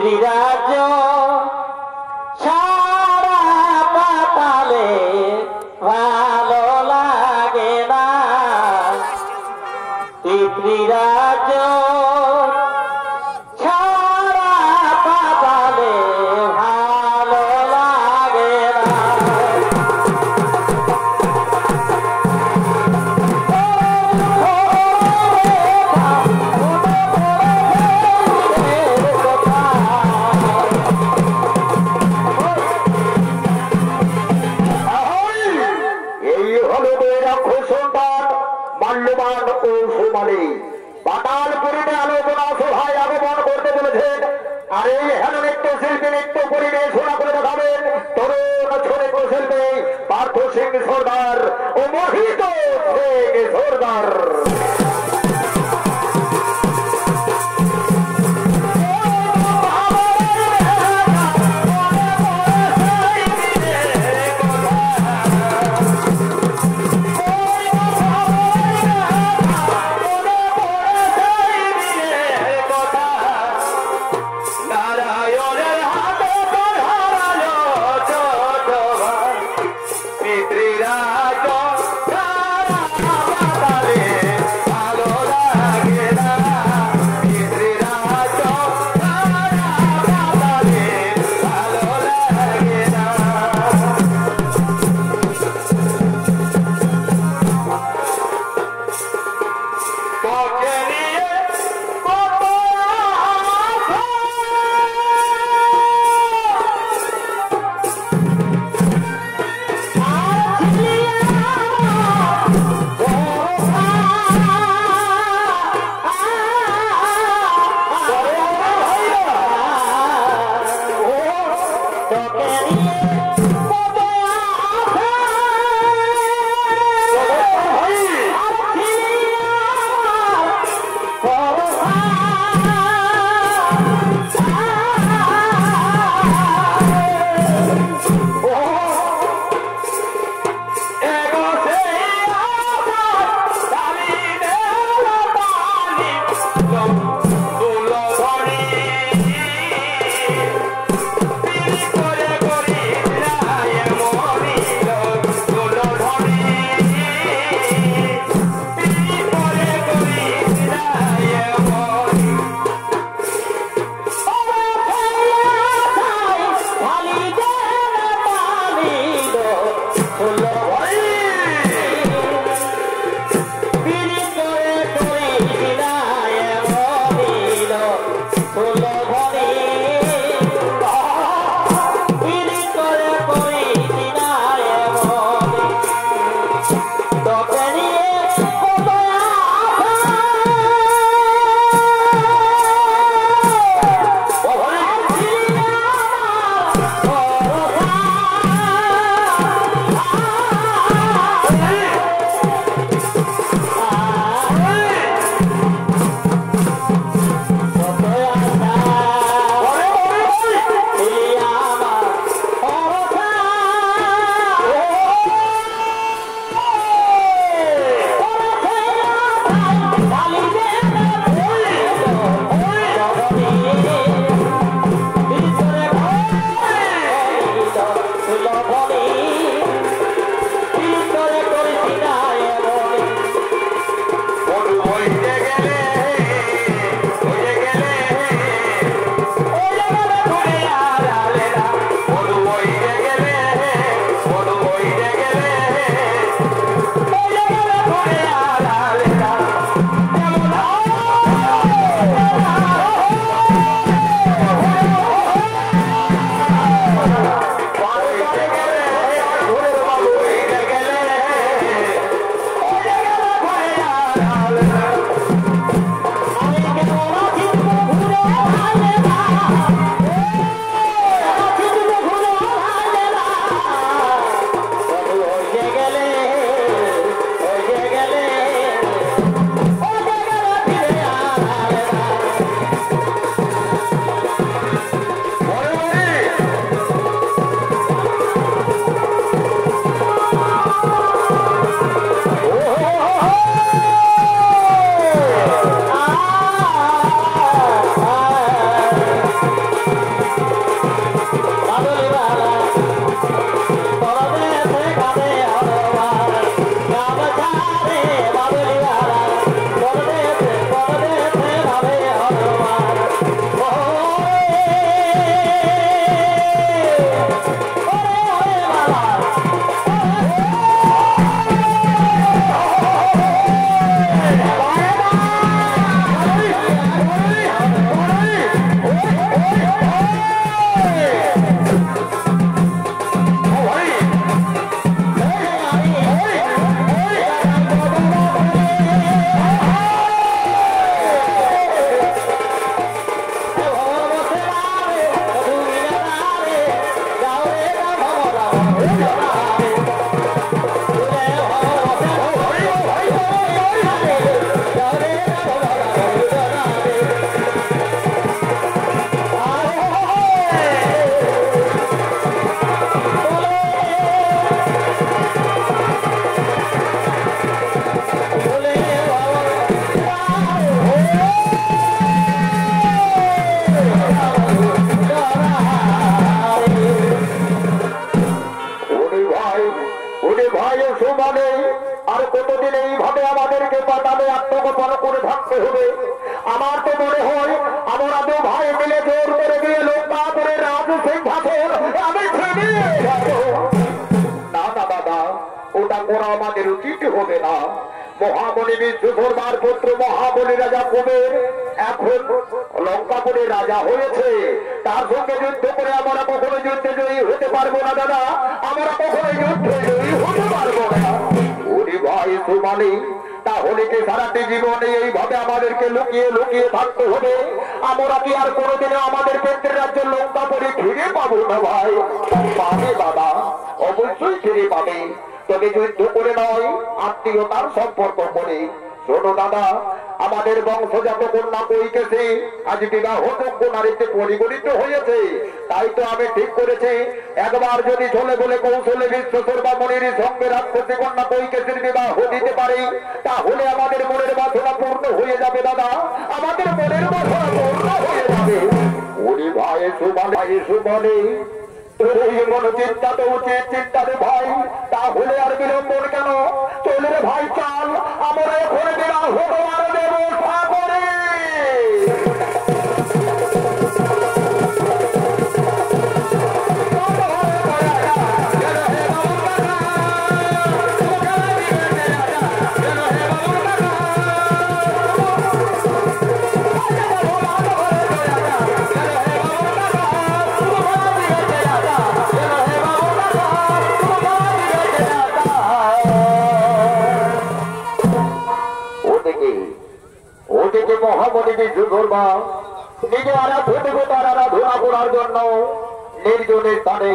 পিতৃরাজ সারা পাতালে ভালো লাগে না পিতৃরাজ সারা পাতালে ভালো লাগে না পাতালপুরীতে আলোচনা সভায় আগমন করতে চলেছেন আর এই হেন নৃত্য শিল্পী নৃত্য পরিবেশনা করে দেখাবেন তরুণ ছোট শিল্পী পার্থ সিং সর্দার ও মোহিত সিং সর্দার। কতদিন এইভাবে আমাদেরকে পাতালে আত্মগোপন করে থাকতে হবে? আমার তো মনে হয় আমরা দু ভাই মিলে জোর করে গিয়ে লঙ্কা করে রাজ সিংহাসন আমি ছিনিয়ে যাবো। না না দাদা, ওটা করা আমাদের উচিত হবে না। মহাবলী বিশ্বকর্মার পুত্র মহাবলী রাজা কুবের এখন লঙ্কাপুরের রাজা হয়েছে। তার সঙ্গে যুদ্ধ করে আমরা কখনো যুদ্ধে জয়ী হতে পারবো না দাদা, আমরা কখনো যুদ্ধে জয়ী হতে পারবো না। ওরে ভাই সুমালি, তাহলে কি সারাটি জীবনে এইভাবে আমাদেরকে লুকিয়ে লুকিয়ে থাকতে হবে? আমরা কি আর কোনোদিনে আমাদের কেন্দ্রের রাজ্য লঙ্কাপুরে ফিরে পাবো না ভাই? পাবে দাদা, অবশ্যই ফিরে পাবে, তবে যুদ্ধ করে নয়, আত্মীয়তার সম্পর্ক করে। শোনো দাদা, আমাদের বংশজাত কন্যা কৈকেশী আজ বিবাহযোগ্য নারীতে পরিগণিত হয়েছে। তাই তো আমি ঠিক করেছি, একবার যদি চলে বলে কৌশলে বিশ্বকর্মা মনির সঙ্গে রাক্ষসী কন্যা কৈকেশীর বিবাহ দিতে পারি, তাহলে আমাদের মনের বাসনা পূর্ণ হয়ে যাবে দাদা, আমাদের মনের বাসনা পূর্ণ হয়ে যাবে। ওরে ভাই সুমানে, ভাই সুমানে, চিন্তা তো উচিত চিন্তা রে ভাই, তাহলে আর বিলম্বন কেন? চলে রে ভাই, চল আমরা এখন বিবাহ তোমার ব্যবস্থা করি। মহাবলী বিশ্বকর্মা নিজে আরাধনার আরাধনা করার জন্য নির্জনের স্থানে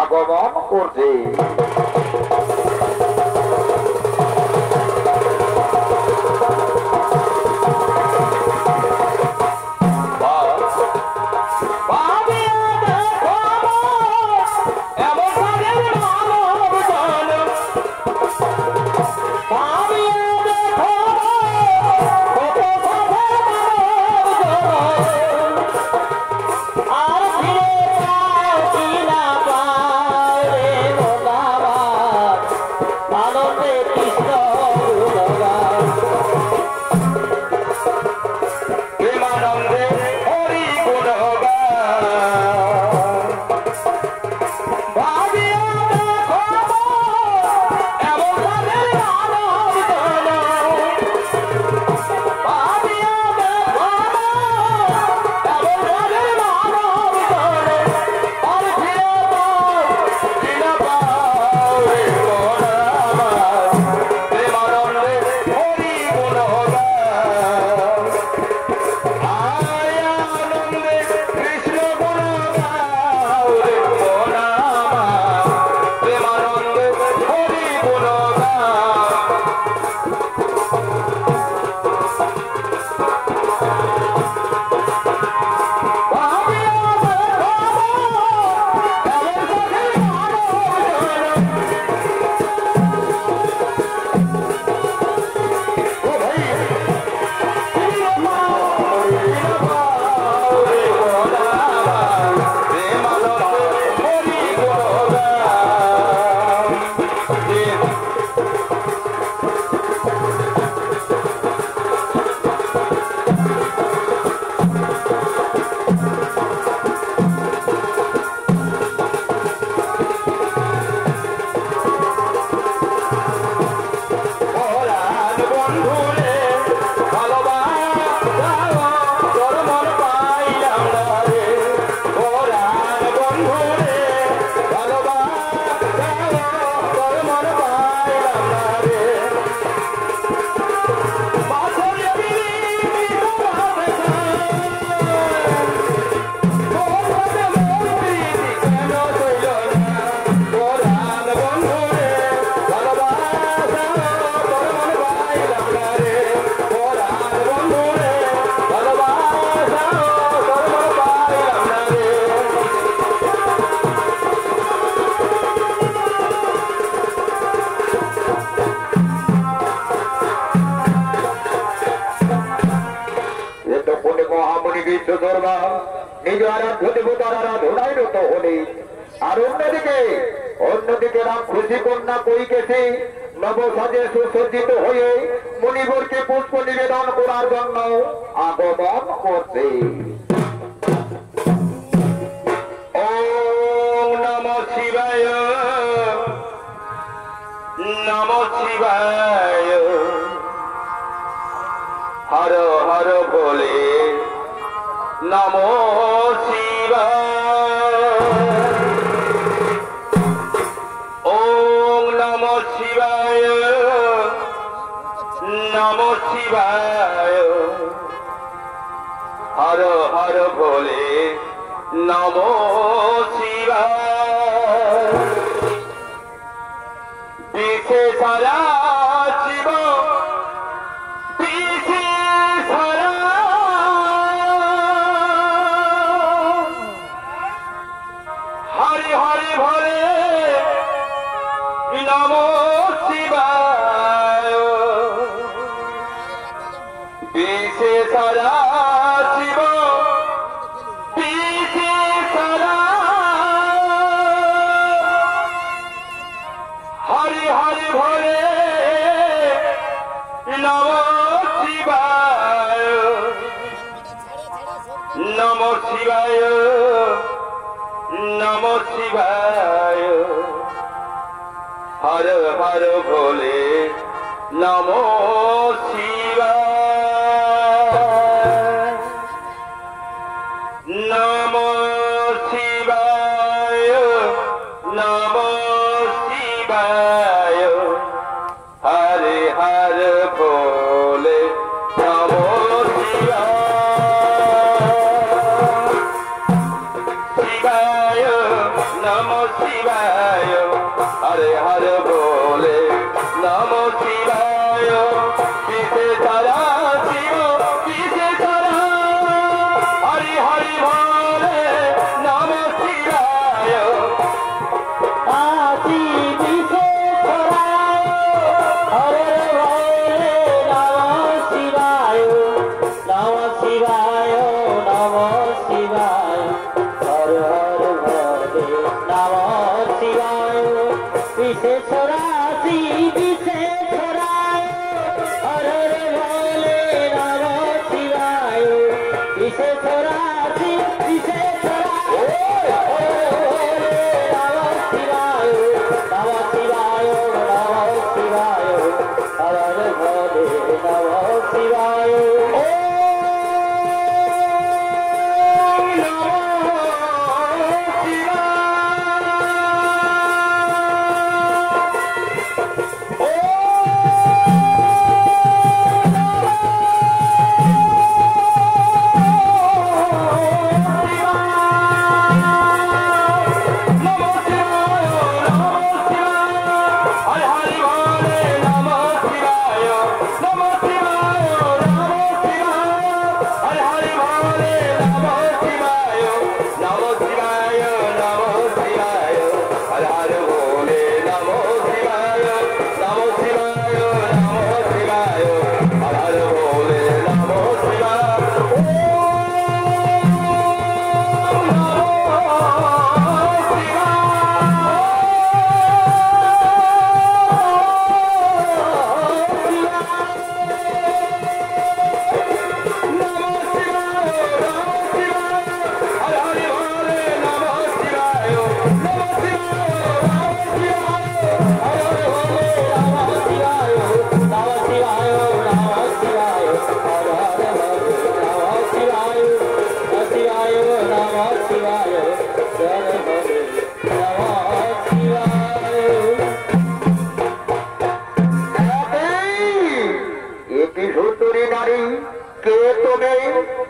আগমন করছে। নবসাজে সুসজ্জিত হয়ে মুনিবরকে পুষ্প নিবেদন করার জন্য আগমন করছে। ওম নমঃ শিবায় নমঃ শিবায় হর হর ভোলে নমঃ শিবায়। ওম নমঃ শিবায় নমঃ শিবায় হর হর ভোলে নমঃ শিবায়। পিছে সারা শিব পিছে সারা হরি হরি ভোলে নমঃ শিবায়। পিছে সারা শিব পিছে সারা হরি হরি ভোলে নমঃ শিবায় নমঃ শিবায় নমঃ শিবায় হর হর ভোলে নমঃ শিবায় নমঃ শিবায় নমঃ শিবায় হর হর ভোলে নমঃ শিবায় নমঃ শিবায় হর হর ভোলে নমঃ শিবায়। পিছে সারা শিব পিছে সারা হরি হরি ভোলে নমঃ শিবায়। আশি পিছে ছড়ায় হরে ভোলে নমঃ শিবায় নমঃ শিবায় নমঃ শিবায় হর হর ভোলে নমঃ শিবায়। পিছে ছড়াশি পিছে ছড়ায় হরে ভোলে নমঃ শিবায়। পিছে ছড়াশি পিছে ছড়ায় নমঃ শিবায় নমঃ শিবায় নমঃ শিবায় হর ভোলে নমঃ শিবায়।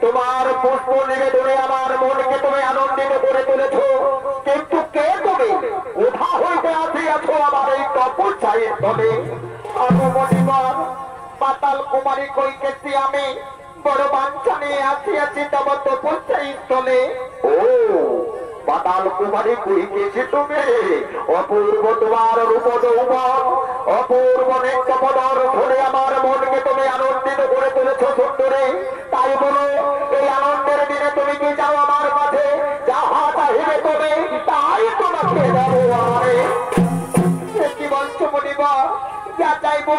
তোমার পুষ্প নিবেদনে আমার মনকে তুমি আনন্দিত করে তুলেছ, কিন্তু কে তুমি? কোথা হইতে আসিয়াছো আমার এই তপস্যায় তবে? অনুমনিবার পাতাল কুমারী কইকেছি আমি, বড় বাঞ্ছা নিয়ে আসিয়াছি তব তপস্যায় স্থলে। ও পাতাল কুমারী কইকেছি তুমি? অপূর্ব তোমার রূপ যৌবন, অপূর্ব নিত্য পদর ধরে আমার মনকে তুমি আনন্দিত করে তুলেছ সুন্দরী। তাই বলো এই আনন্দের দিনে তুমি কি চাও আমার কাছে? যাহা চাহিবে তুমি তাই তোমাকে দেবো। আরে কি বলছো মনিবা?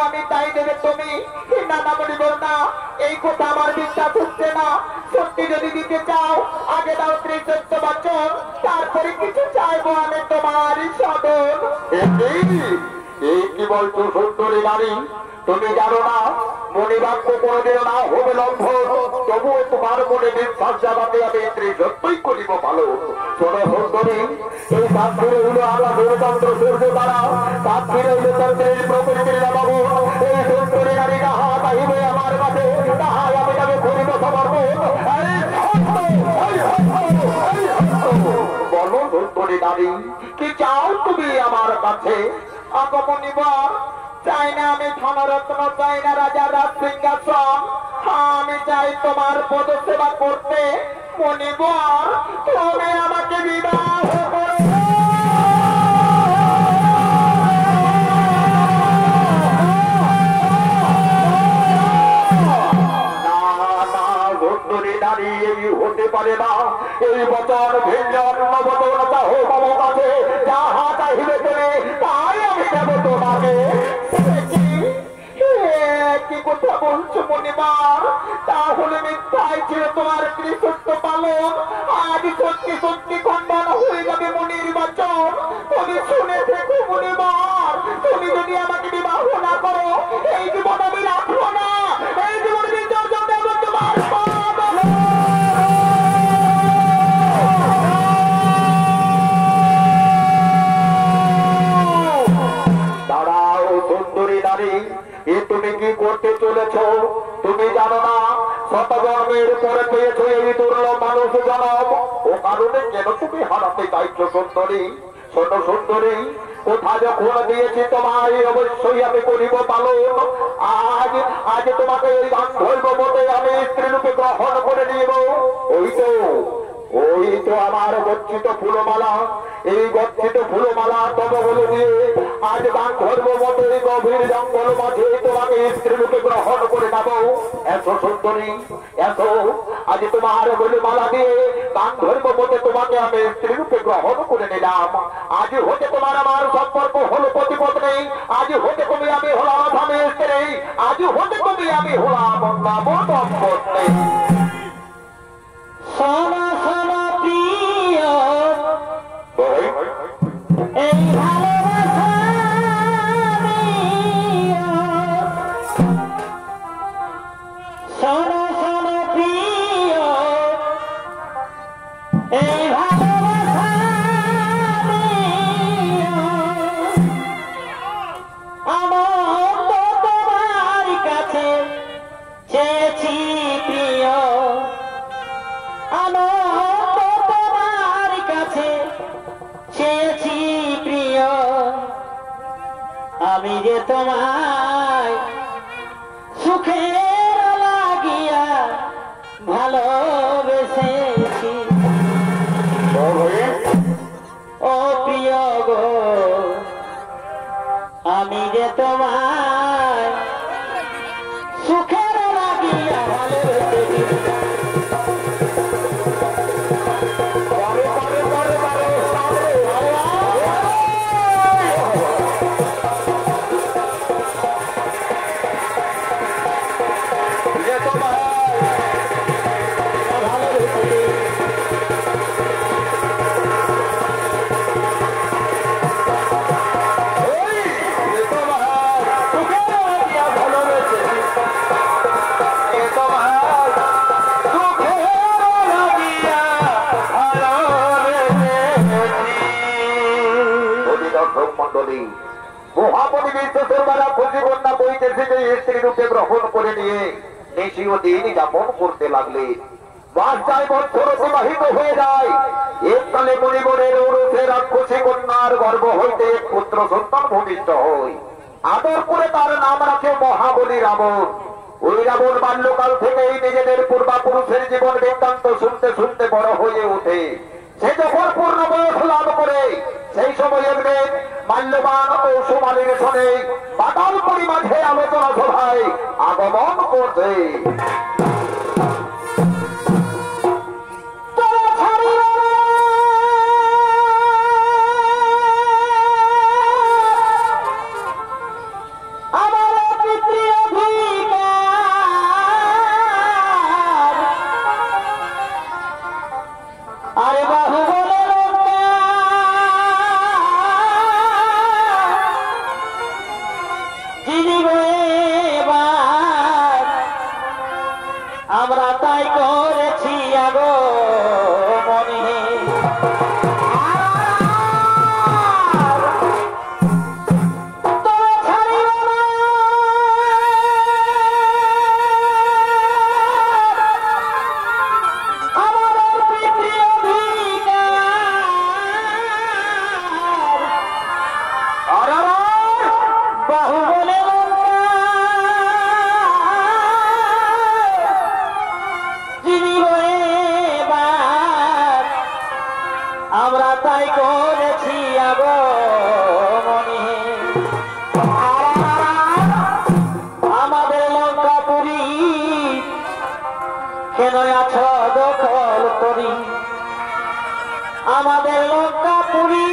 আমি তাই দেবে তুমি। না না বলিব না, এই কথা আমার বিশ্বাস হচ্ছে না। সত্যি যদি দিতে চাও আগে দাও ৩০ বছর, তারপরে কিছু চাইবো আমি তোমারই সদন। এই কি বলছো সুন্দরী নারী? তুমি জানো না মণিবাক্য কোনদিন না হবে লঙ্ঘন, তবুও তোমার মনে বিশ্বাস জানাতে আমি সত্যই করিব ভালো। শোনো সুন্দরী, এই সাক্ষীরে হলো আমরা গণতন্ত্র সূর্য দ্বারা, সাক্ষীরে হলো তন্ত্রের প্রকৃতির বাবু। এই সুন্দরী নারী যাহা চাহিবে আমার কাছে, তাহাই আমি তাকে করিব সমর্পণ। বলো সুন্দরী নারী, কি চাও তুমি আমার কাছে? আগমনিবার চাই না আমি ধনরত্ন, চাই না রাজা রাজ সিংহাসন, আমি চাই তোমার পদ সেবা করতে। মনিবর, তুমি আমাকে বিবাহ করো। হতে পারে না, এই বচন ভিন্ন অন্য বচন চাহ বাবু কাছে, যাহা চাহিবে তুমি তাই আমি দেব তোমাকে। কি কথা বলছো মনিবার? তাহলে মিথ্যাই ছিল তোমার কৃষ্ণ পালন, আজ সত্যি সত্যি খণ্ডন হয়ে যাবে মনির বচন। তুমি শুনে থেকো মনিবার, তুমি যদি আমাকে বিবাহ না করো এই জীবন আমি রাখবো না, এই জীবন বিসর্জন দেব তোমার এ তুমি কি করতে চলেছ? তুমি জানো না শতজন্মের পরে পেয়েছো এই দুর্লভ মানুষ জনম, ও কারণে কেন তুমি হারাতে চাইছো সুন্দরী? শোনো সুন্দরী, কোথা যখন দিয়েছি তোমায় অবশ্যই আমি করিব পালন। আজ আজ তোমাকে এই গান্ধর্ব মতে আমি স্ত্রীরূপে গ্রহণ করে নিব। ওই তো আমার গচ্ছিত ফুলমালা, এই গচ্ছিত ফুলমালা তবগুলো দিয়ে আজ গান্ধর্ব মতো এই গভীর জঙ্গল মাঝে তোমাকে স্ত্রীরূপে গ্রহণ করে নেব। এসো সুন্দরী, এসো, আজ তোমার ফুলমালা দিয়ে গান্ধর্ব মতে তোমাকে আমি স্ত্রীরূপে গ্রহণ করে নিলাম। আজ হতে তোমার আমার সম্পর্ক হলো প্রতিপত্নী, আজ হতে তুমি আমি হলাম স্বামী স্ত্রী, আজ হতে তুমি আমি হলাম নব দম্পতি। শোনো শোনো প্রিয়, এই ভালোবাসা শোনো শোনো প্রিয়, এই ভালোবাসা আমার তো তোমার কাছে চেয়েছি প্রিয়, তোমার কাছে চেয়েছি প্রিয়, আমি যে তোমায় সুখের লাগিয়া ভালোবেসেছি। ও প্রিয় গো, আমি যে তোমায় সুখের লাগিয়া ভালোবেসেছি। মহামণি বিশ্বকর্মারা খোঁজিবন্যা বইতে থেকে স্ত্রী রূপে গ্রহণ করে নিয়ে নিশীয় দিন যাপন করতে লাগলে। মাস যায়, বছর অতিবাহিত হয়ে যায়। এককালে মণিবরের ঔরসে রাক্ষসী কন্যার গর্ভ হইতে এক পুত্র সন্তান ভূমিষ্ঠ হয়। আদর করে তার নাম রাখে মহাবলী রাবণ। ওই রাবণ বাল্যকাল থেকেই নিজেদের পূর্বাপুরুষের জীবন বৃত্তান্ত শুনতে শুনতে বড় হয়ে ওঠে। সে যখন পূর্ণ বয়স লাভ করে সেই সময় একদিন মাল্যবান ও সুমালির শোনে পাতালপুরী মাঝে আলোচনা সভায় আগমন করছে। আমার কেন আছো দখল করি আমাদের লঙ্কাপুরী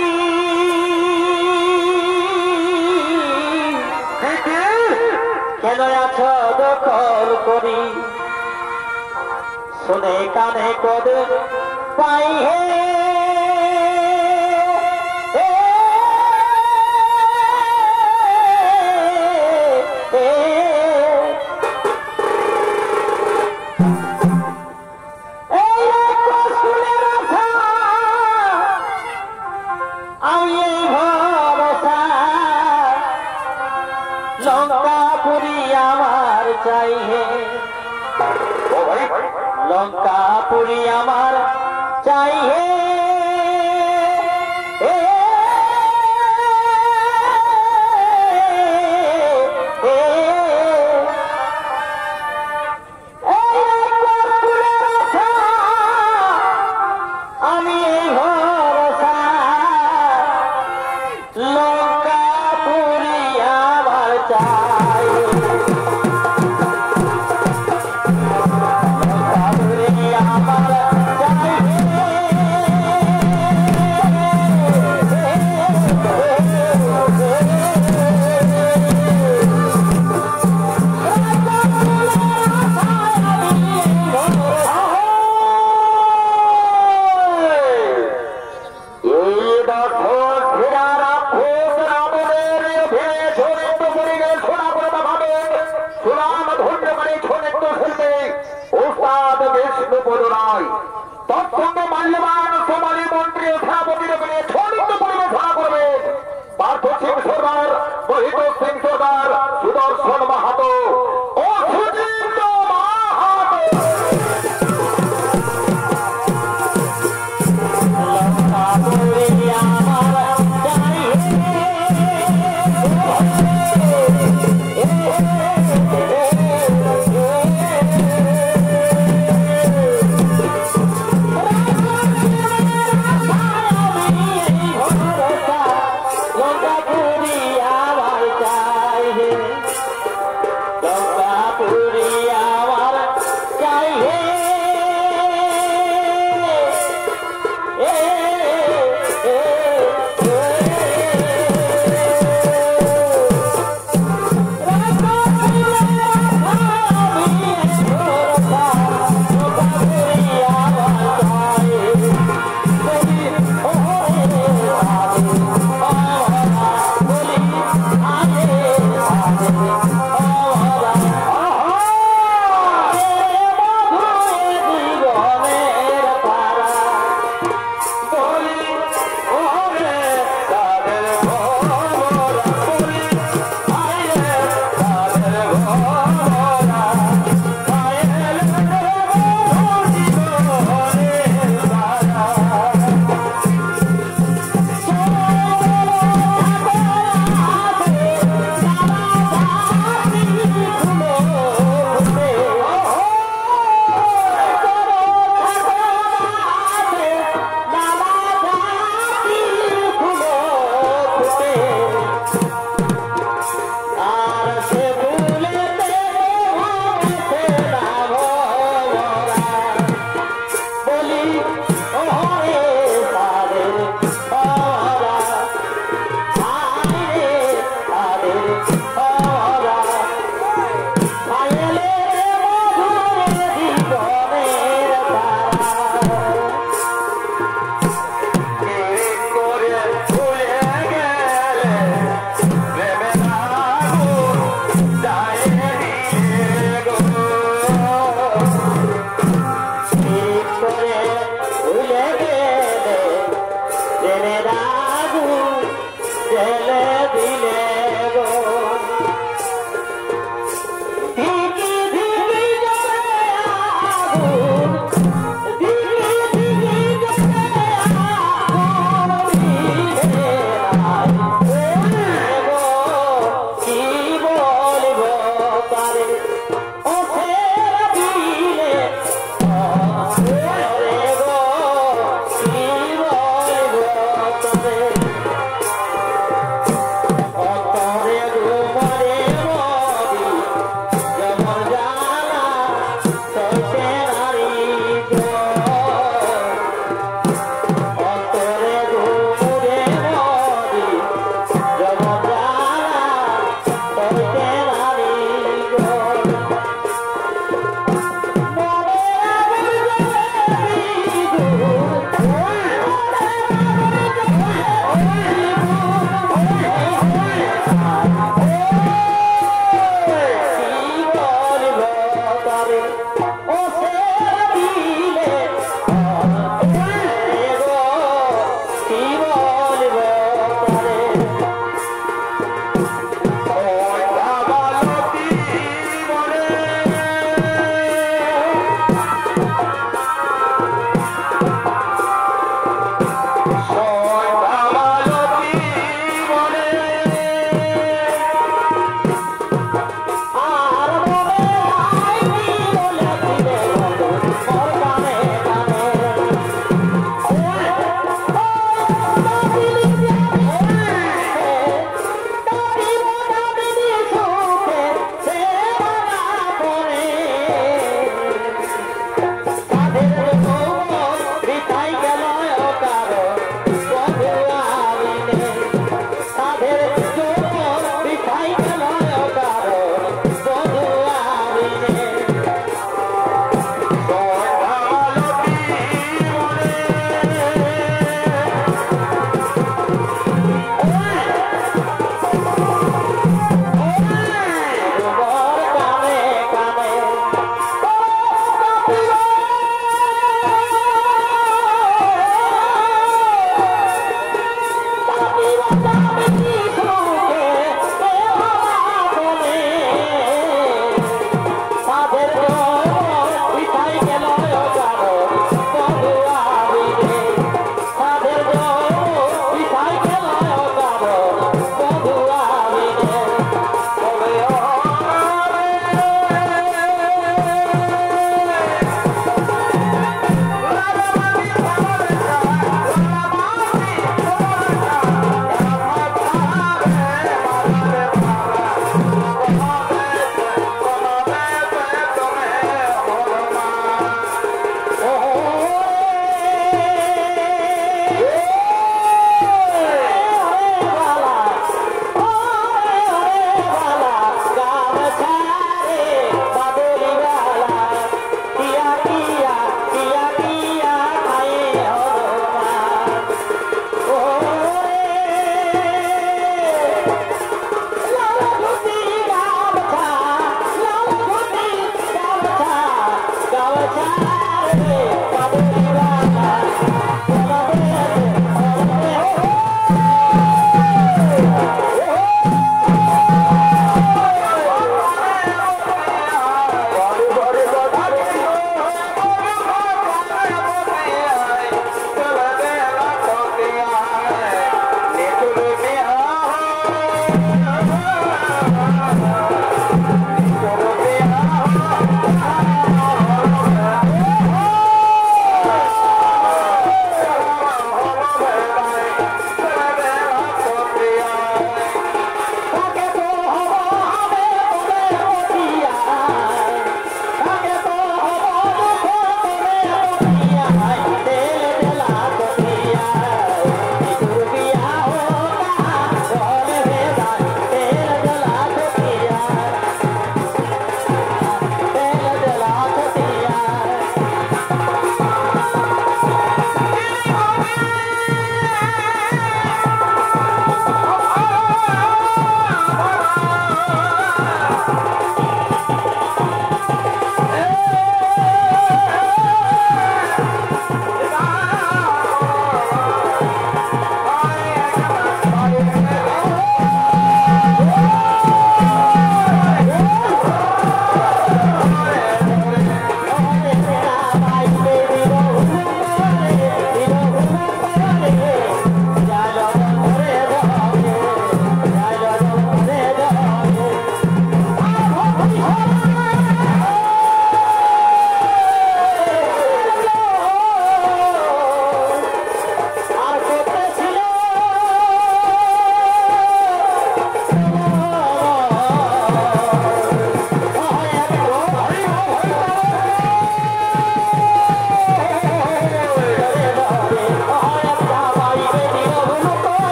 কেন আছো দখল করি শুনে কানে কদ পাই হে লঙ্কাপুরী আমার চাই হে লঙ্কাপুরী আমার চাই হে আমি ভরসা লঙ্কাপুরী আমার চাই লঙ্কাপুরী আমার চাই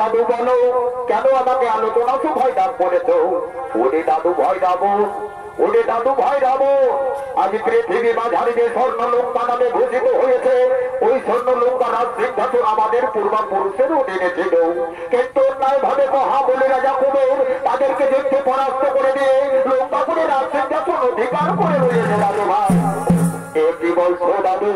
দাদু বলো কেন আমাকে আলোচনা সভায় ডাক পড়েছ? ওরে দাদু ভয় যাবো, ওরে দাদু ভয় যাবো। আজ পৃথিবী মাঝারি যে স্বর্ণ লঙ্কা নামে ঘোষিত হয়েছে, ওই স্বর্ণ লঙ্কা রাজ সিংহাসন আমাদের পূর্বপুরুষের অধীনে ছিল। কিন্তু অন্যায় ভাবে মহাবলী রাজা কুবের তাদেরকে যুদ্ধে পরাস্ত করে দিয়ে লঙ্কাপুরে রাজ সিংহাসন অধিকার করে রয়েছে। দাদু ভাই কি বলছো দাদু?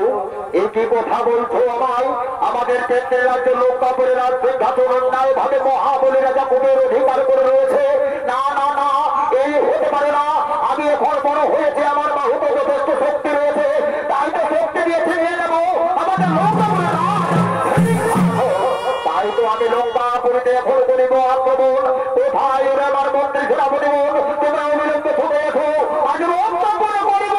কি কথা বলছো আমায়? আমাদের কেন্দ্রের রাজ্য লঙ্কাপুরে রাজ সিংহাসন অন্যায় ভাবে মহাবলী রাজা কুবের অধিকার করে রয়েছে। না না না, এই হতে পারে না। আমি এখন বড় হয়েছে, আমার বাহুতে যথেষ্ট শক্তি রয়েছে, তাই তো শক্তি দিয়ে ছিনিয়ে নেবো আমাদের লঙ্কাপুরে রাজ। তাই তো আমি লঙ্কাপুরীতে এখন করিব আক্রমণ। কোথায় ওরা আমার মন্ত্রী সেনাপতি বোন, তোমরা অবিলম্বে ছুটে এসো, আজ লঙ্কাপুরে করিব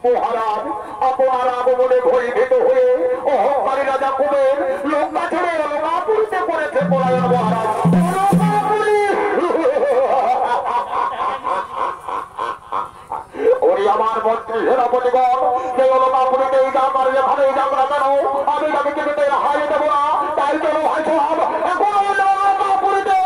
মহারাজ আপনার আগমনে ভয়ভীত হয়ে অহংকারী রাজা কুবের লঙ্কা ছেড়ে লঙ্কাপুরীতে করেছে পলায়ন। মহারাজ ওই আমার মন্ত্রী সেনাপতিগণ সেই লঙ্কাপুরীতে এই যা পারলে ভালোই যাক না কেন, আমি তাকে কিন্তু হারিয়ে দেবো না। তাই কেন হয় সব এখন লঙ্কাপুরীতে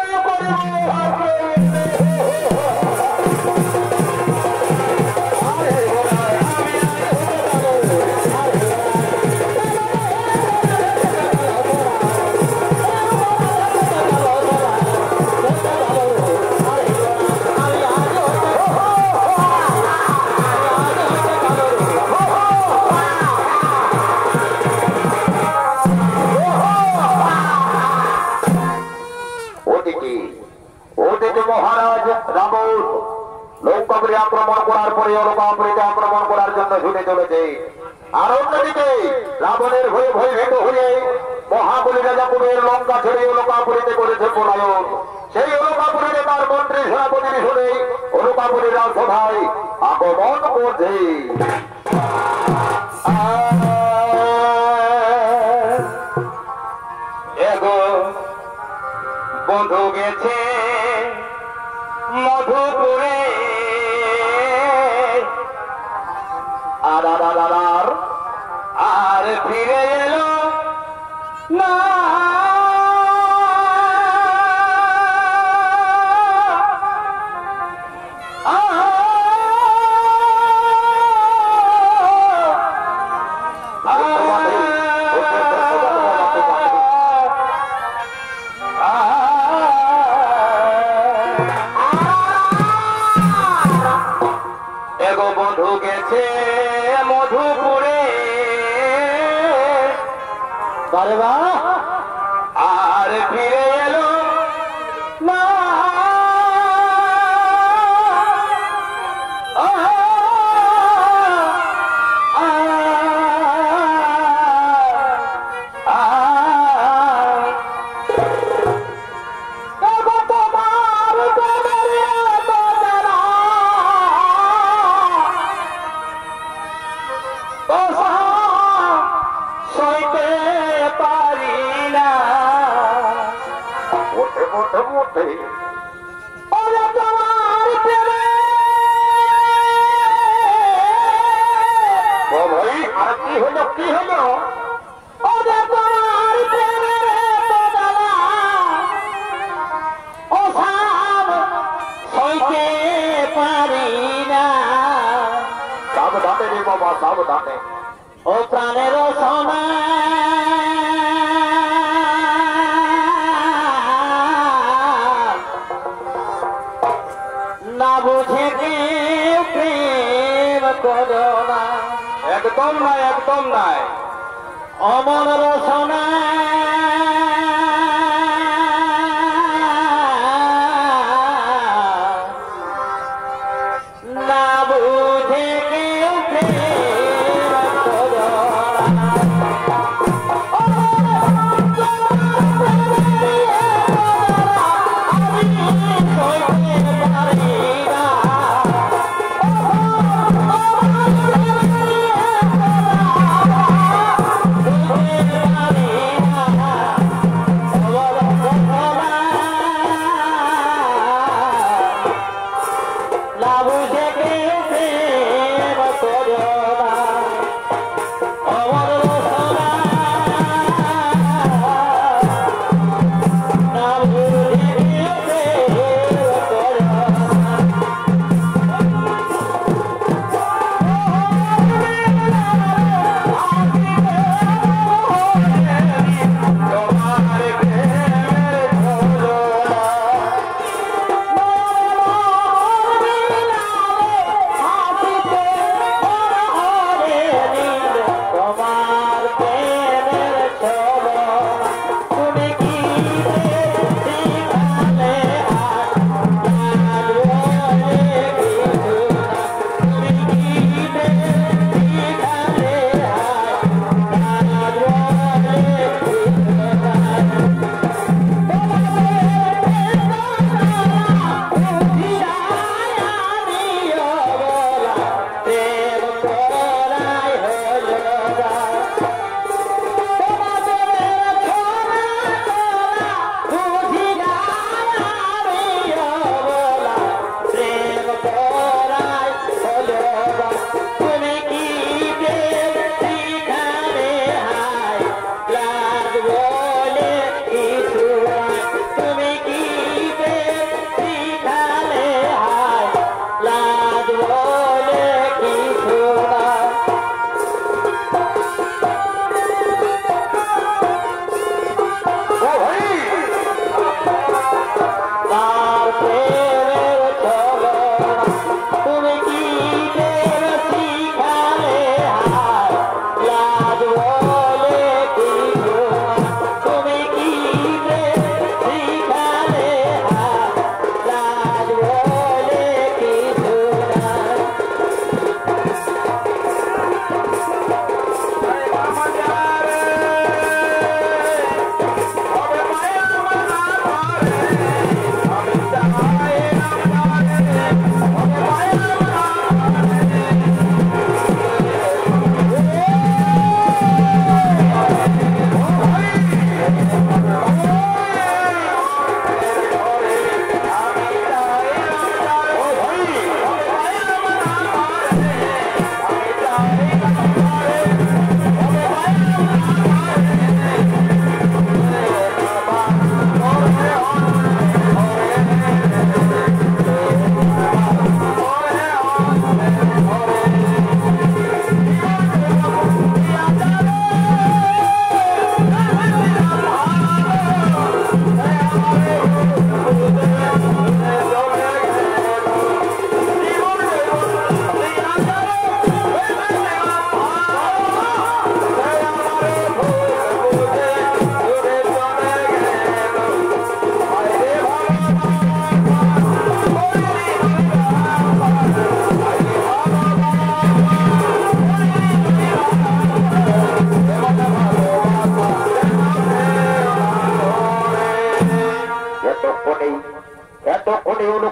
মহারাজ রাবণ লঙ্কাপুরী আক্রমণ করার পরে লঙ্কাপুরীতে আক্রমণ করার জন্য ছুটে চলেছে। আর অন্যদিকে রাবণের ভয়ে ভয়ভীত হয়ে মহাবলী রাজা কুবের লঙ্কা ছেড়ে লঙ্কাপুরীতে করেছে পলায়ন। সেই লঙ্কাপুরীতে তার মন্ত্রী সেনাপতি শুনে লঙ্কাপুরী রাজসভায় আগমন করছে। বন্ধু গেছে মধুপুরে আর ফিরে এলো না। গেছে মধুপুরে বারে বা আর ফিরে এলো না সইতে পারি না ওঠে ওঠে ওঠে ওরে তোমার প্রেমে ও ভাই আর কি হলো কি হলো ওরে তোমার প্রেমে তো জ্বালা ও সাব সইতে পারি না সাবধানে রে বাবা সাবধানে ও প্রাণের সোনা না বুঝে কেউ প্রেম করো না একদম নাই একদম নাই অমন রসনা না বুঝে কেউ প্রেম করো না আমি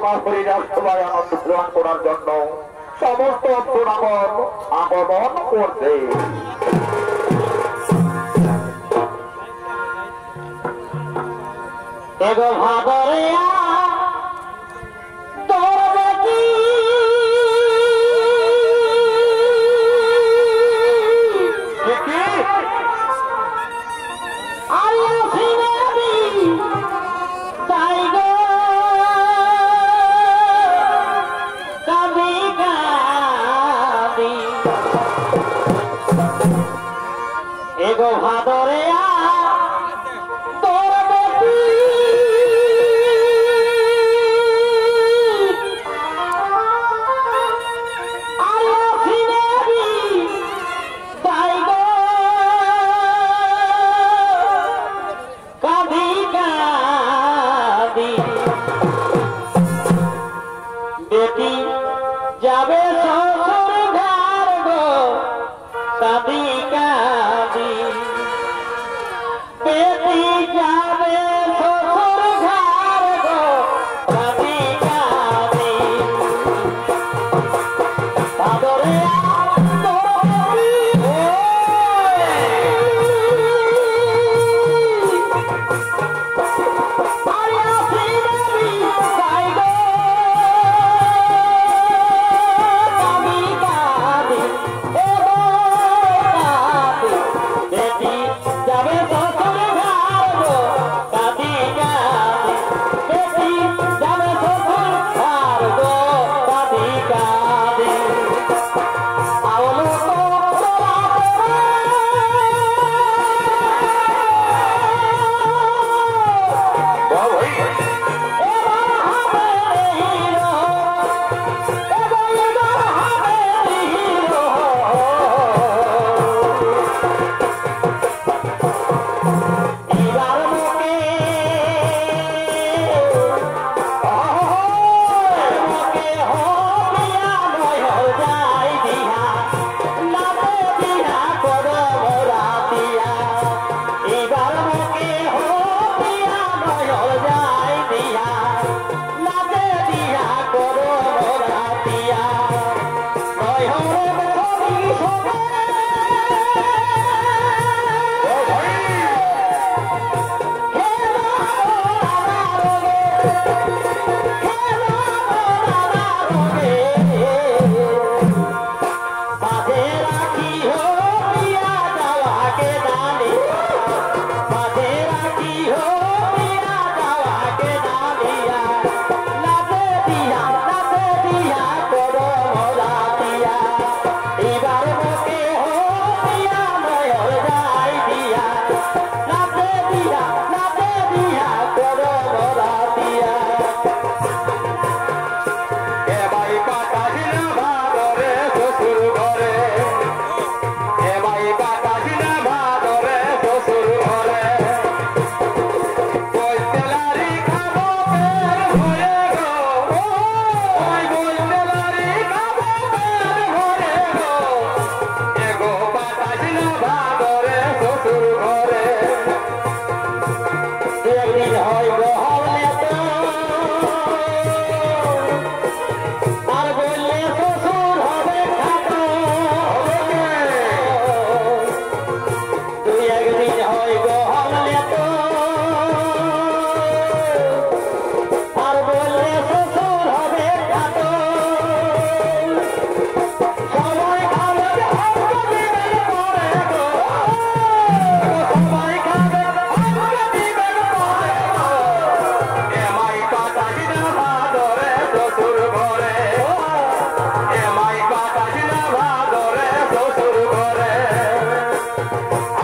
মা হরিদাস সবাই আনন্দ প্রদান করার জন্য সমস্ত অপ্সরাগণ আগমন করছে। এগো ভাদরিয়া তোর বেটি আরিয়া সিনেবি তাই গো কাঁদি কাঁদি এগো ভাদরিয়া বেটি যাবে শ্বশুর ঘর গো কাঁদি কাঁদি বেটি যাবে শ্বশুর ঘর গো কাঁদি কাঁদি ভাদরে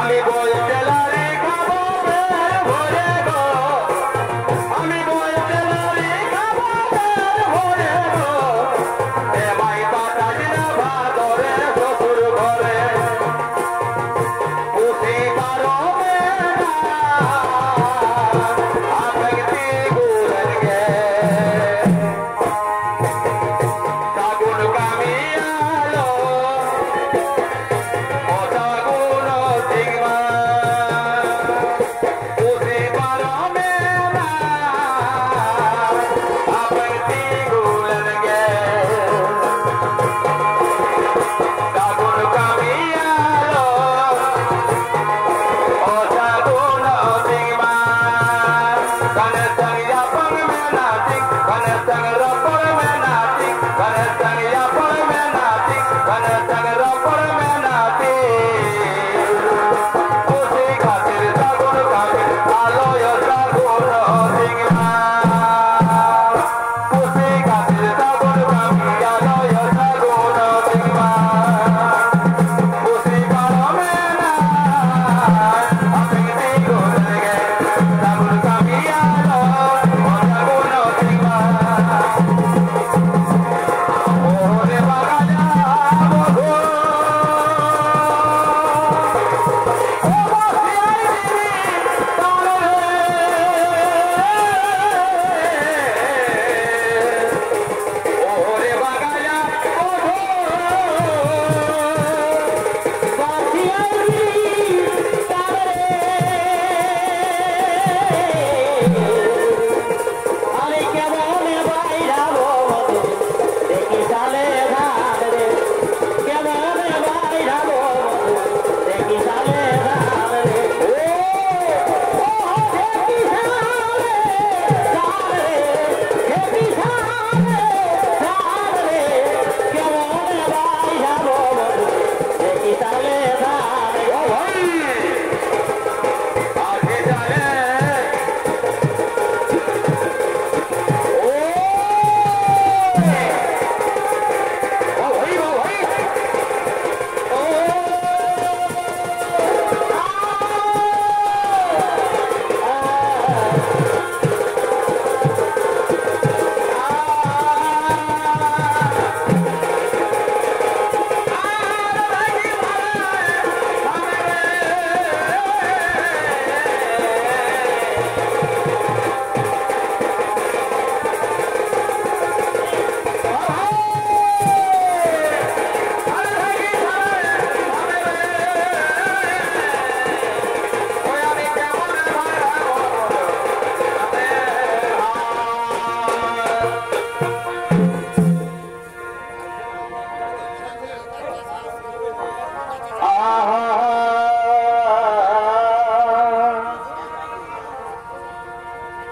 আমি বলতে লারি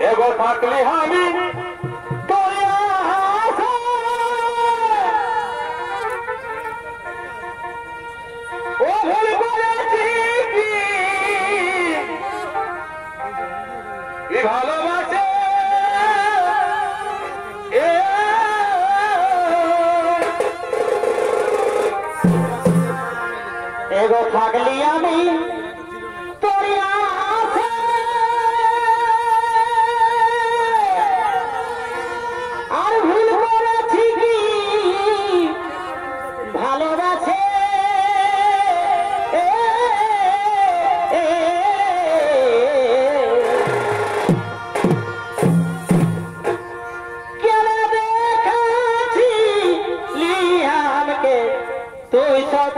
এগো থাকলে আমি তোরে আশা ও ভুল করেছি কি ভালোবাসে এগো থাকলি আমি তোরি আশা আর ভুল করেছি কি ভালোবাসে তুই সব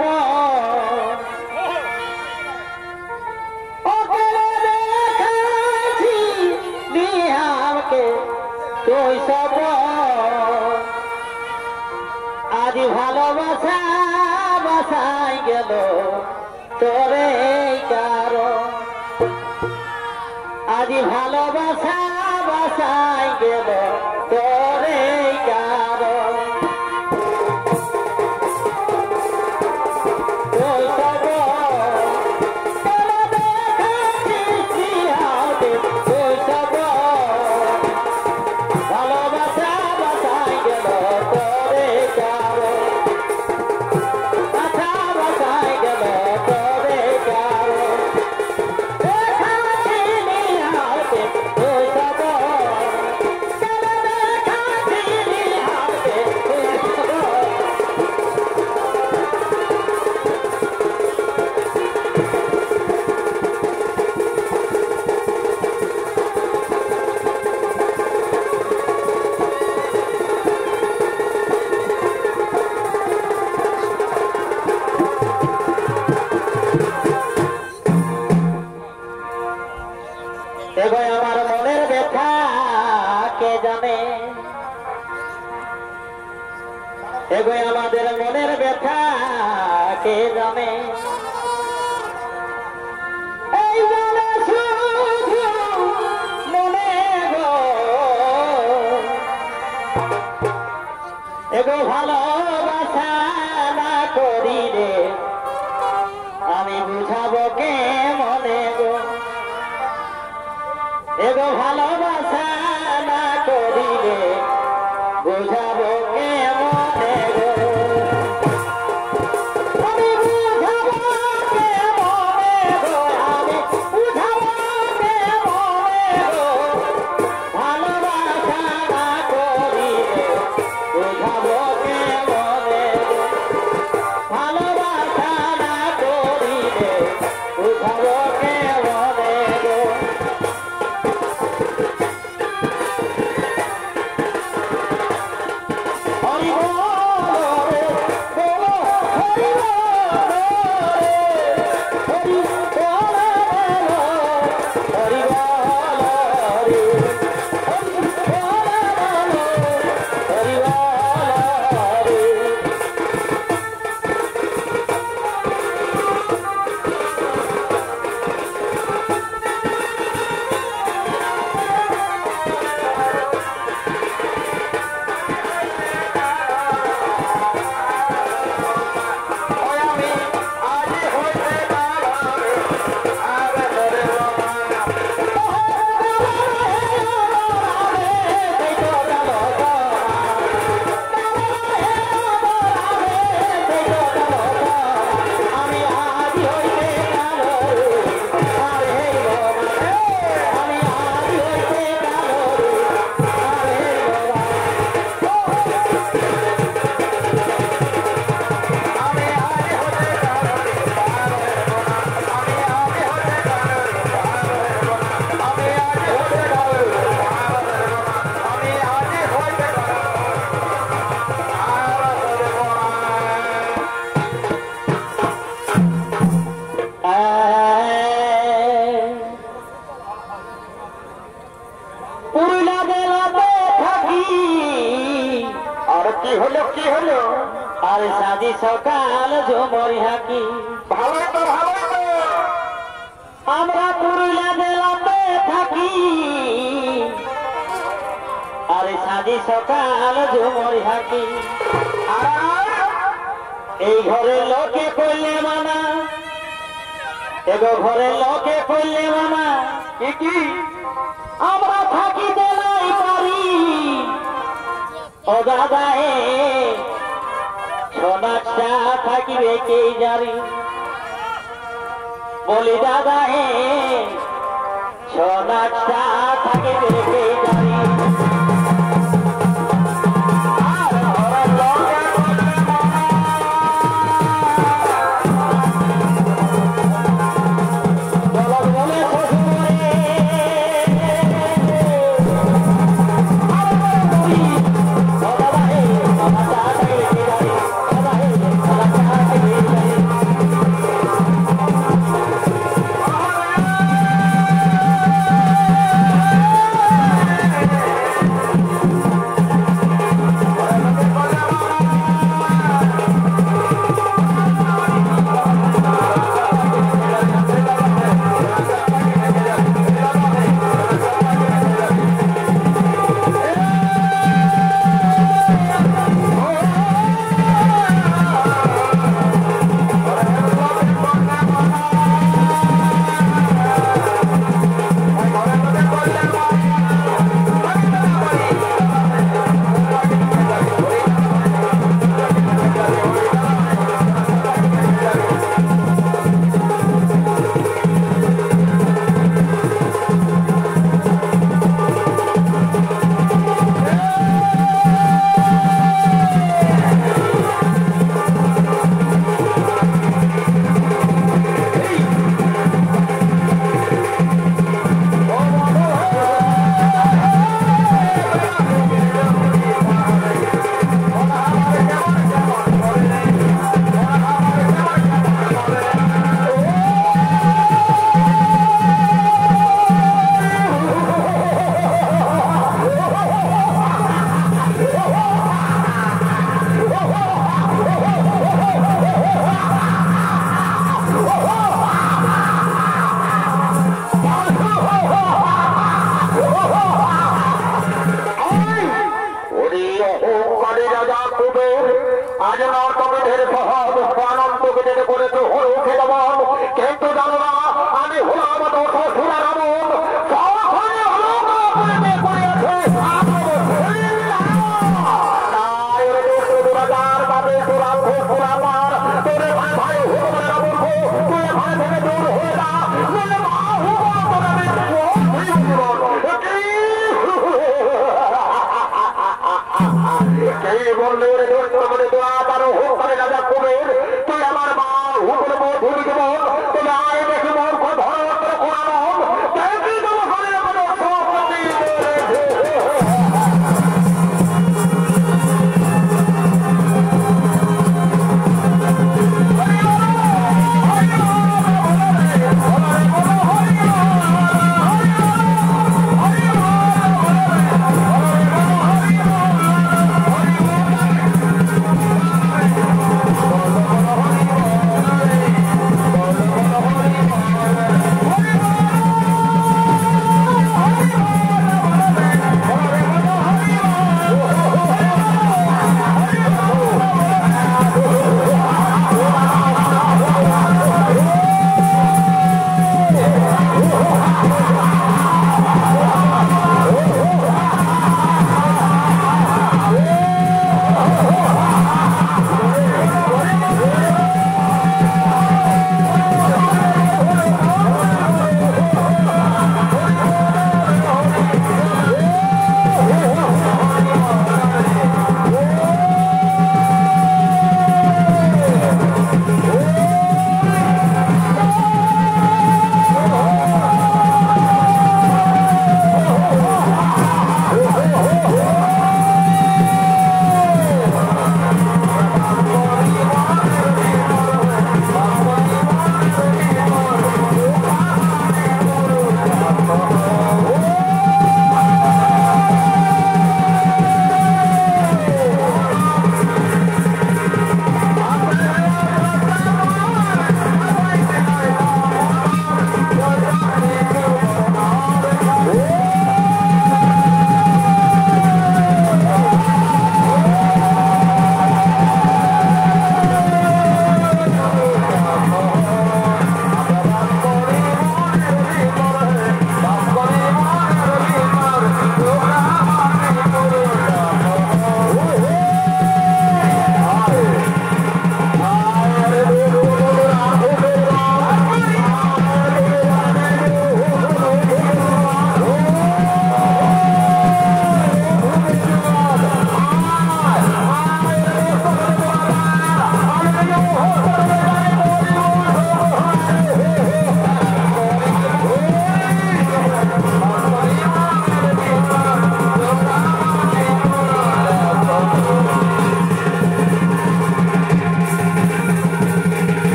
তুই সব আজ ভালোবাসা বাসাই গেল তোরে কারণ আজ ভালোবাসা বাসাই গেল তোরে কারণ তুই সব তুই সব ভালোবাসা বাসাই গেল তোরে কারণ বাসা বাসাই গেল তোরে কারণ দেখাছিলি হাতে তুই সব দেখাছিলি হাতে তুই সব এবার আমার মনের ব্যথা কে জানে এবার আমাদের মনের ব্যথা কে জানে এই জানে শুধু মনে গো এগো ভালোবাসা না করিলে আমি বুঝাবো কে মনে গো এগো ভালোবাসা না করিলে বুঝাবো কে মনে গো আমি বুঝাবো কে মনে গো আমি বুঝাবো কে মনে গো ভালোবাসা না করিলে বুঝাবো কে মনে গো ভালোবাসা না করিলে বুঝাবো কে মনে গো কি হলো কি হলো আর সাজি সকাল ঝুমরি হাকি ভালো তো ভালো তো আমরা পুরুলিয়া জেলাতে থাকি রাতি সকাল ঝুমর হাকি এই ঘরে লোকে করলে মানা এগো ঘরে লোকে করলে মানা কি আমরা থাকিতে নাই পারি ও দাদা হে সোনাটা থাকিবে কে জারি বলি দাদা হে সোনাটা থাকিবে কে জারি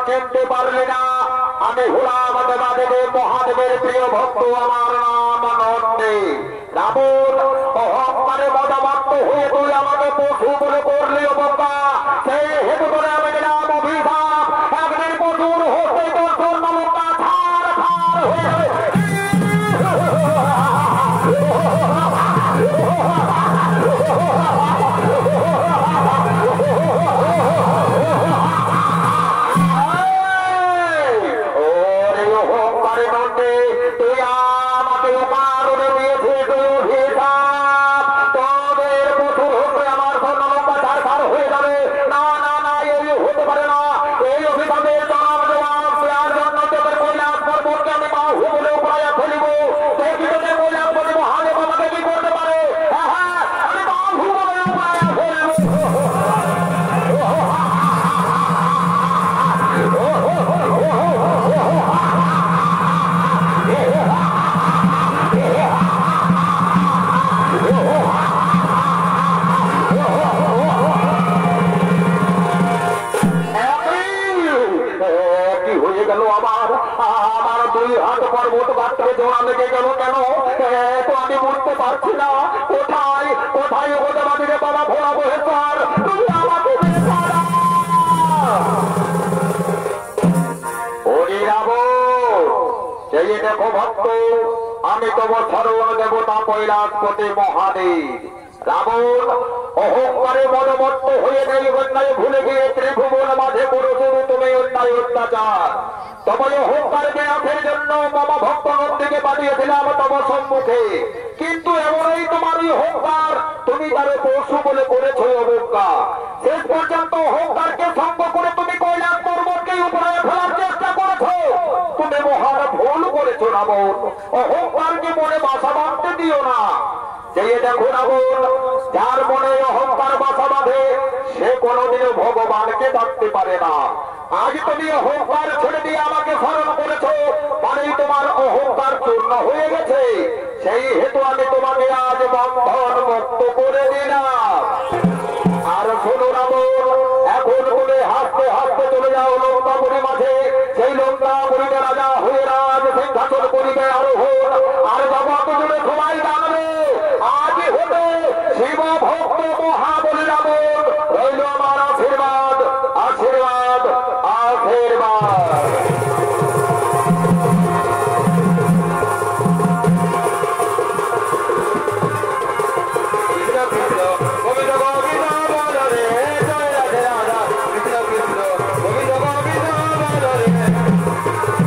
চিনতে পারলি না আমি হলাম দেবাদেবের মহাদেবের প্রিয় ভক্ত আমার নাম নন্দী রাবণ অহংকারে মদামত্ত হয়ে তুই আমাকে পশু বলে করলি অবজ্ঞা সেই হেতু করে আমি দিলাম অভিশাপ একদিন পশুর হতে তোর স্বর্ণমুক্তা ছাড় ছাড় হয়ে দেখো ভক্ত আমি তোমার সর্ব দেবতা কৈলাসপতি মহাদেব রাবণ অহংকারে মনোমত্ত হয়ে গেলে অন্যায় ভুলে গিয়ে ত্রিভুবন মাঝে পুরুষের তুমি অন্যায় অত্যাচার তোমার অহংকার বিনাশের জন্য মামা ভক্ত নন্দীকে পাঠিয়েছিলাম তোমার সম্মুখে কিন্তু এমনই তোমার অহংকার তুমি তারে পশু বলে করেছ অবজ্ঞা শেষ পর্যন্ত অহংকারকে সঙ্গ করে তুমি কৈলাস পর্বতকে উপরে ফেলার চেষ্টা করেছো তুমি মহান ভুল করেছো রাবণ অহংকারকে মনে বাসা বাঁধতে দিও না যে দেখো রাবণ যার মনে অহংকার বাসা বাঁধে সে কোনোদিনও ভগবানকে ডাকতে পারে না আজ তুমি অহংকার ছেড়ে দিয়ে আমাকে স্মরণ করেছো মানেই তোমার অহংকার চূর্ণ হয়ে গেছে সেই হেতু আমি তোমাকে আজ বন্ধন মুক্ত করে দিলাম আর শোনো রাবণ এখন তুমি হাসতে হাসতে চলে যাও লঙ্কাপুরী মাঝে সেই লঙ্কাপুরীতে রাজা হয়ে রাজ সিংহাসন করিবে আরোহণ আর জগৎ জুড়ে সবাই জানবে আজ হতে শিব ভক্ত মহাবলী রাবণ রইল আমার আশীর্বাদ আশীর্বাদ আশীর্বাদ Thank you.